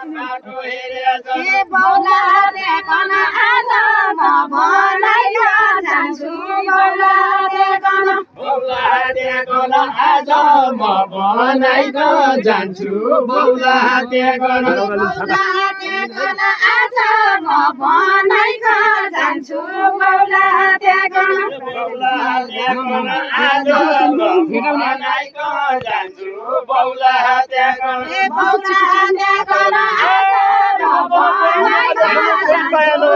ए बौला देखन आज म बनाइ जान्छु बौला देखन आज म बनाइ जान्छु बौला देखन बौला देखन आज म बनाइ जान्छु बौला देखन आज म बनाइ जान्छु बौला देखन ए बौला देखन आज म बनाइ जान्छु बौला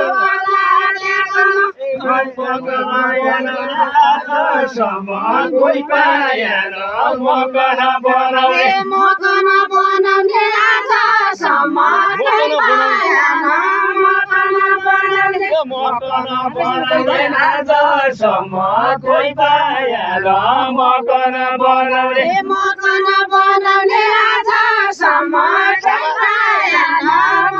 देखन कोही पाएन मकन बनाउने मकन बनाउने आजसम्म कोही पाएन मकन बनाउने मकन बनाउने आजसम्म कोही पाएन मकन बनाउने मकन बनाउने आजसम्म कोही पाएन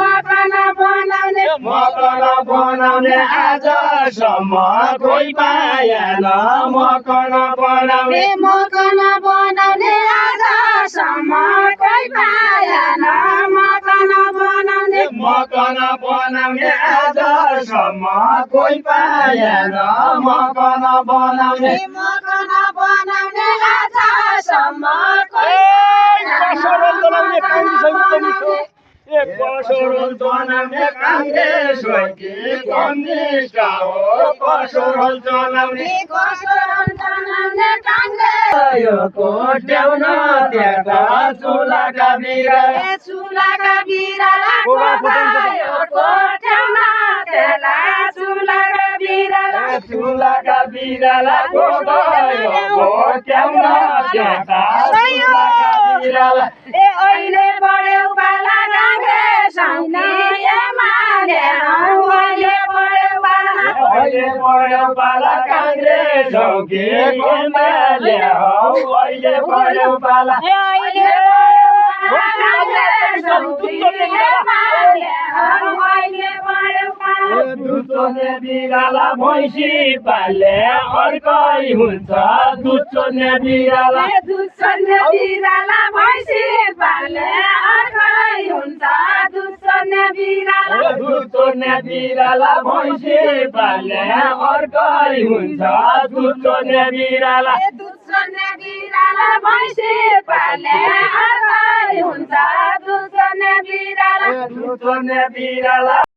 मकन बनाउने मकन बनाउने आजसम्म कोही पाएन मकन बनाउने मकन बनाउने आजसम्म कोही पाएन मकन बनाउने मकन बनाउने आजसम्म कोही पाएन मकन बनाउने मकन बनाउने आजसम्म कोही कसोरल जनाउने काङ्ग्रेस हो कि कम्युनिस्ट हो कसोरल जनाउने यो कोट्याउन त्यता चुलाका बिराला चुलाका बिराला कोट्याउन त्यता चुलाका बिराला चुलाका बिराला कोट्याउन त्यता चुलाका बिराला ए अहिले बढ्यो बाला काङ्ग्रेस एमाले अहिले बढ्यो बाला अहिले बढ्यो बाला काङ्ग्रेस हो कि एमाले हो अहिले बढ्यो बाला अहिले काङ्ग्रेस एमाले अहिले बढ्यो बाला दुधोने बिराला भैँसी पाले अर्कै हुन्छ दुधोने बिराला दुधोने बिराला भैँसी पाले अर्कै हुन्छ दुधोने बिराला दुधोने बिराला भैँसी पाले अर्कै हुन्छ दुधोने बिराला दुधोने बिराला भैँसी पाले अर्कै हुन्छ दुधोने बिराला दुधोने बिराला